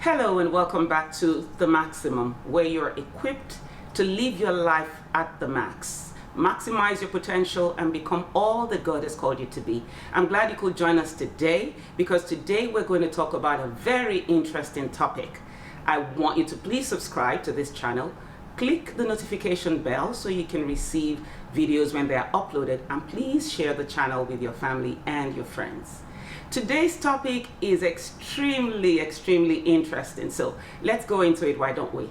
Hello and welcome back to The Maximum, where you're equipped to live your life at the max. Maximize your potential and become all that God has called you to be. I'm glad you could join us today because today we're going to talk about a very interesting topic. I want you to please subscribe to this channel. Click the notification bell so you can receive videos when they are uploaded, and please share the channel with your family and your friends. Today's topic is extremely interesting, so let's go into it, why don't we?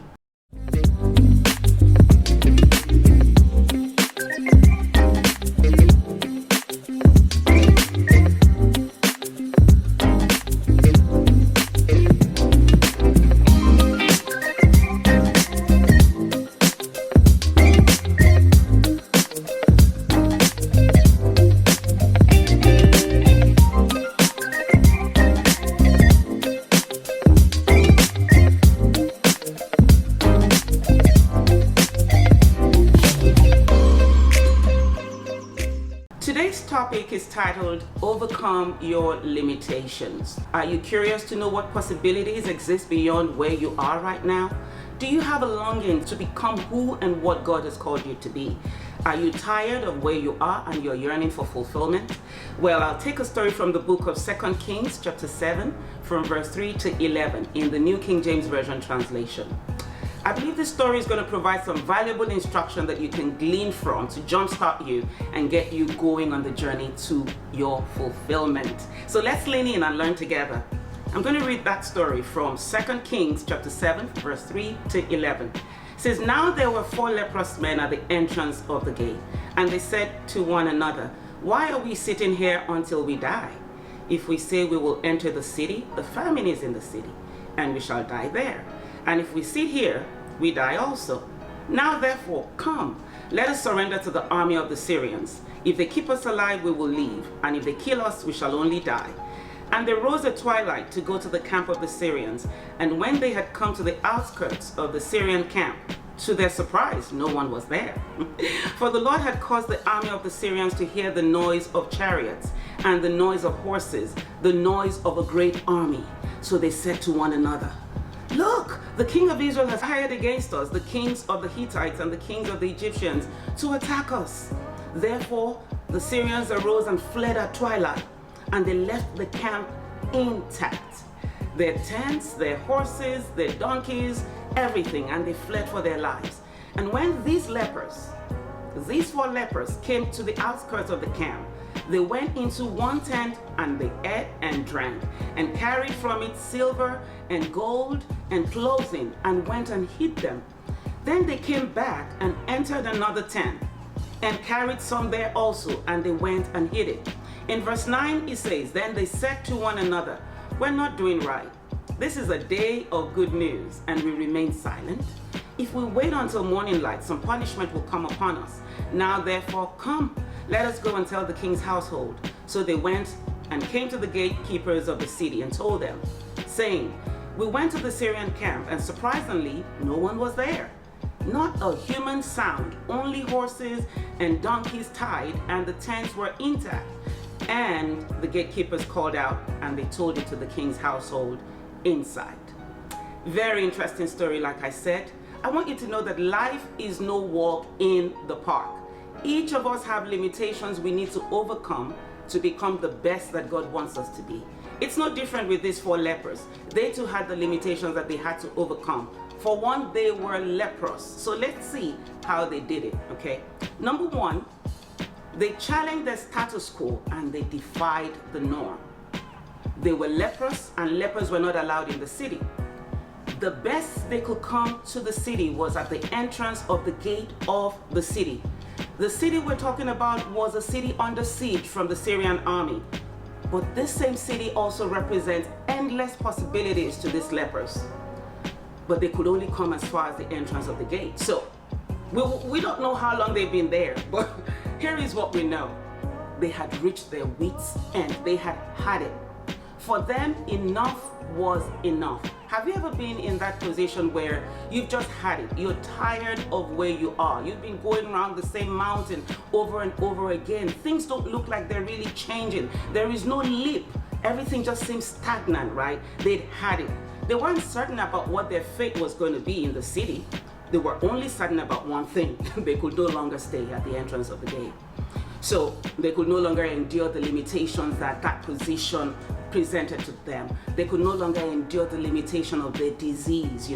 Today's topic is titled, Overcome Your Limitations. Are you curious to know what possibilities exist beyond where you are right now? Do you have a longing to become who and what God has called you to be? Are you tired of where you are and you're yearning for fulfillment? Well, I'll take a story from the book of 2 Kings chapter 7 from verse 3 to 11 in the New King James Version translation. I believe this story is going to provide some valuable instruction that you can glean from to jumpstart you and get you going on the journey to your fulfillment. So let's lean in and learn together. I'm going to read that story from 2 Kings chapter 7 verse 3 to 11. It says, "Now there were 4 leprous men at the entrance of the gate, and they said to one another, 'Why are we sitting here until we die? If we say we will enter the city, the famine is in the city, and we shall die there. And if we sit here, we die also. Now therefore, come, let us surrender to the army of the Syrians. If they keep us alive, we will live, and if they kill us, we shall only die.' And they rose at twilight to go to the camp of the Syrians. And when they had come to the outskirts of the Syrian camp, to their surprise, no one was there. For the Lord had caused the army of the Syrians to hear the noise of chariots and the noise of horses, the noise of a great army. So they said to one another, 'Look, the king of Israel has hired against us the kings of the Hittites and the kings of the Egyptians to attack us.' Therefore the Syrians arose and fled at twilight, and they left the camp intact, their tents, their horses, their donkeys, everything, and they fled for their lives. And when these 4 lepers came to the outskirts of the camp, they went into one tent, and they ate and drank, and carried from it silver and gold and clothing, and went and hid them. Then they came back and entered another tent, and carried some there also, and they went and hid it." In verse 9 it says, "Then they said to one another, 'We're not doing right. This is a day of good news, and we remain silent. If we wait until morning light, some punishment will come upon us. Now therefore, come, let us go and tell the king's household.' So they went and came to the gatekeepers of the city and told them, saying, 'We went to the Syrian camp, and surprisingly, no one was there. Not a human sound, only horses and donkeys tied, and the tents were intact.' And the gatekeepers called out, and they told it to the king's household inside." Very interesting story, like I said. I want you to know that life is no walk in the park. Each of us have limitations we need to overcome to become the best that God wants us to be. It's no different with these 4 lepers. They too had the limitations that they had to overcome. For one, they were leprous. So let's see how they did it, okay? Number 1, they challenged the status quo and they defied the norm. They were leprous, and lepers were not allowed in the city. The best they could come to the city was at the entrance of the gate of the city. The city we're talking about was a city under siege from the Syrian army. But this same city also represents endless possibilities to these lepers. But they could only come as far as the entrance of the gate. So we don't know how long they've been there, but here is what we know. They had reached their wits' end. They had had it. For them, enough was enough. Have you ever been in that position where you've just had it? You're tired of where you are. You've been going around the same mountain over and over again. Things don't look like they're really changing. There is no leap. Everything just seems stagnant, right? They'd had it. They weren't certain about what their fate was going to be in the city. They were only certain about one thing. They could no longer stay at the entrance of the gate. So they could no longer endure the limitations that that position presented to them. They could no longer endure the limitation of their disease,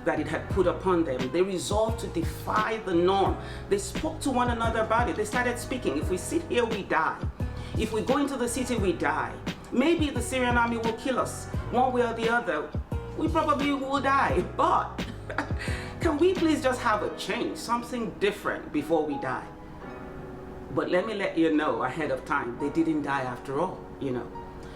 that it had put upon them. They resolved to defy the norm. They spoke to one another about it. They started speaking. If we sit here, we die. If we go into the city, we die. Maybe the Syrian army will kill us. One way or the other, we probably will die. But can we please just have a change, something different before we die? But let me let you know ahead of time, they didn't die after all,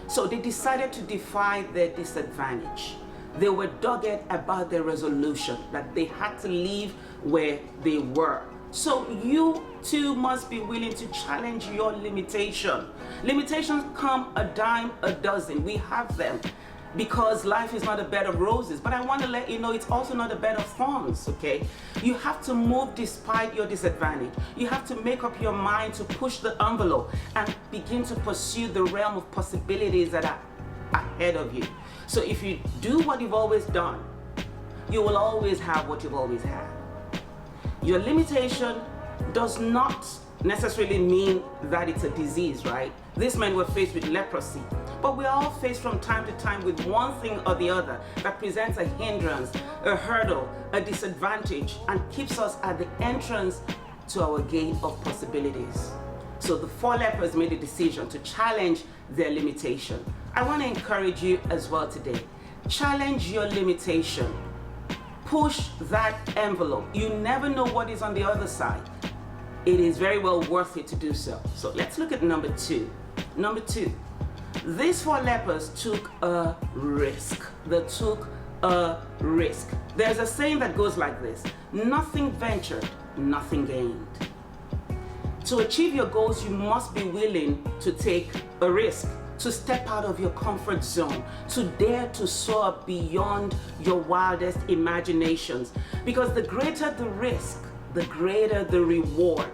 So they decided to defy their disadvantage. They were dogged about their resolution that they had to leave where they were. So you too must be willing to challenge your limitation. Limitations come a dime a dozen. We have them because life is not a bed of roses. But I want to let you know it's also not a bed of thorns, okay? You have to move despite your disadvantage. You have to make up your mind to push the envelope and begin to pursue the realm of possibilities that are ahead of you. So if you do what you've always done, you will always have what you've always had. Your limitation does not necessarily mean that it's a disease, right? These men were faced with leprosy, but we're all faced from time to time with one thing or the other that presents a hindrance, a hurdle, a disadvantage, and keeps us at the entrance to our gate of possibilities. So the 4 lepers made a decision to challenge their limitation. I want to encourage you as well today. Challenge your limitation. Push that envelope. You never know what is on the other side. It is very well worth it to do so. So let's look at number 2. Number 2, these 4 lepers took a risk. They took a risk. There's a saying that goes like this: nothing ventured, nothing gained. To achieve your goals, you must be willing to take a risk, to step out of your comfort zone, to dare to soar beyond your wildest imaginations. Because the greater the risk, the greater the reward.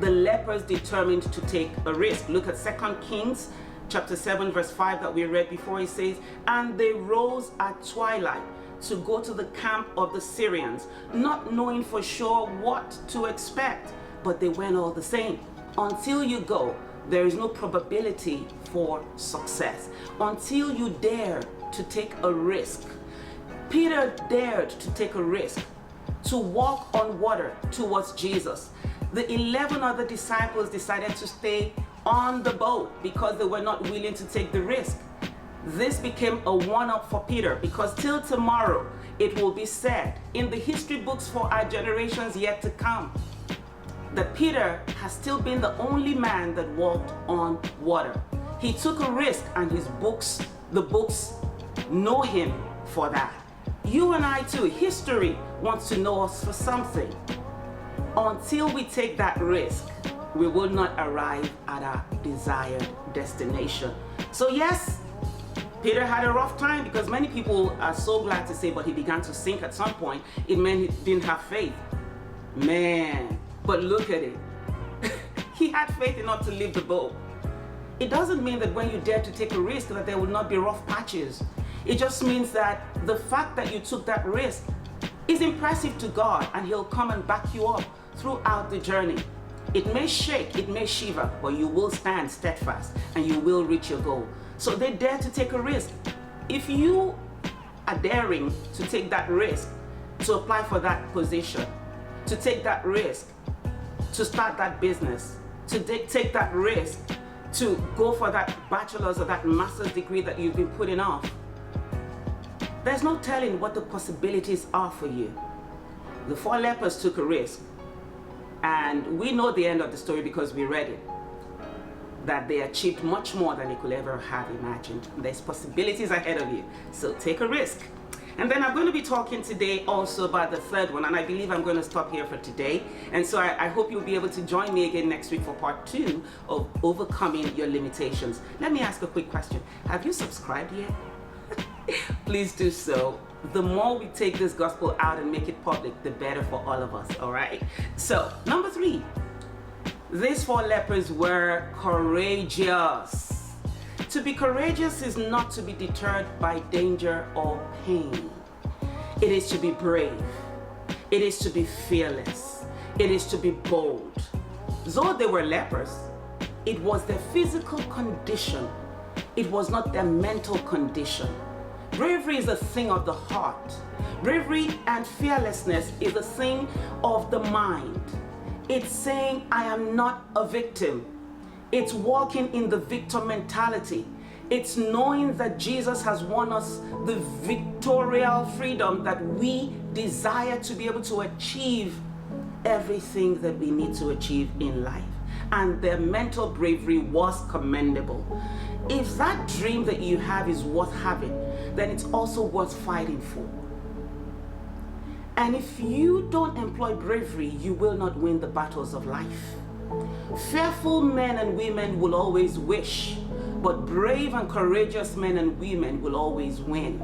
The lepers determined to take a risk. Look at 2 Kings chapter 7 verse 5 that we read before. It says, and they rose at twilight to go to the camp of the Syrians, not knowing for sure what to expect, but they went all the same. Until you go, there is no probability for success. Until you dare to take a risk. Peter dared to take a risk, to walk on water towards Jesus. The 11 other disciples decided to stay on the boat because they were not willing to take the risk. This became a one-up for Peter, because till tomorrow it will be said in the history books for our generations yet to come that Peter has still been the only man that walked on water. He took a risk, and the books know him for that. You and I too, history wants to know us for something. Until we take that risk, we will not arrive at our desired destination. So yes, Peter had a rough time, because many people are so glad to say, but he began to sink at some point. It meant he didn't have faith. Man, but look at it. He had faith enough to leave the boat. It doesn't mean that when you dare to take a risk that there will not be rough patches. It just means that the fact that you took that risk is impressive to God, and He'll come and back you up throughout the journey. It may shake, it may shiver, but you will stand steadfast and you will reach your goal. So they dare to take a risk. If you are daring to take that risk, to apply for that position, to take that risk, to start that business, to take that risk, to go for that bachelor's or that master's degree that you've been putting off, there's no telling what the possibilities are for you. The 4 lepers took a risk, and we know the end of the story because we read it, that they achieved much more than they could ever have imagined. There's possibilities ahead of you, so take a risk. And then I'm going to be talking today also about the 3rd one, and I believe I'm going to stop here for today. And so I hope you'll be able to join me again next week for part 2 of overcoming your limitations. Let me ask a quick question. Have you subscribed yet? Please do so. The more we take this gospel out and make it public, the better for all of us, all right? So, number 3, these 4 lepers were courageous. To be courageous is not to be deterred by danger or pain. It is to be brave. It is to be fearless. It is to be bold. Though they were lepers, it was their physical condition. It was not their mental condition. Bravery is a thing of the heart. Bravery and fearlessness is a thing of the mind. It's saying, I am not a victim. It's walking in the victor mentality. It's knowing that Jesus has won us the victorial freedom that we desire to be able to achieve everything that we need to achieve in life. And their mental bravery was commendable. If that dream that you have is worth having, then it's also worth fighting for. And if you don't employ bravery, you will not win the battles of life. Fearful men and women will always wish, but brave and courageous men and women will always win.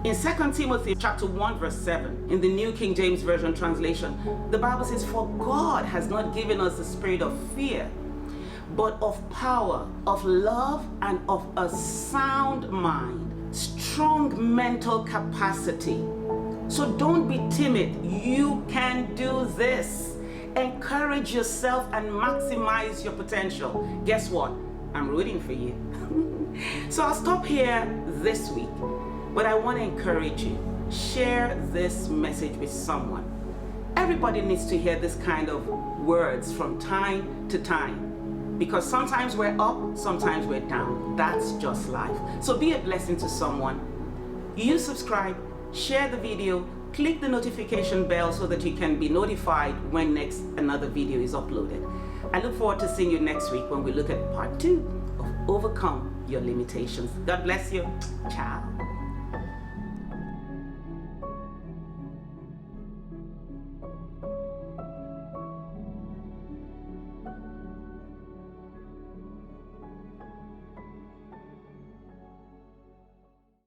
In 2 Timothy chapter 1 verse 7, in the New King James Version translation, the Bible says, "For God has not given us the spirit of fear, but of power, of love, and of a sound mind," strong mental capacity. So don't be timid. You can do this. Encourage yourself and maximize your potential. Guess what? I'm rooting for you. So I'll stop here this week, but I want to encourage you. Share this message with someone. Everybody needs to hear this kind of words from time to time, because sometimes we're up, sometimes we're down. That's just life. So be a blessing to someone. You subscribe, share the video, click the notification bell so that you can be notified when next another video is uploaded. I look forward to seeing you next week when we look at part 2 of Overcome Your Limitations. God bless you. Ciao.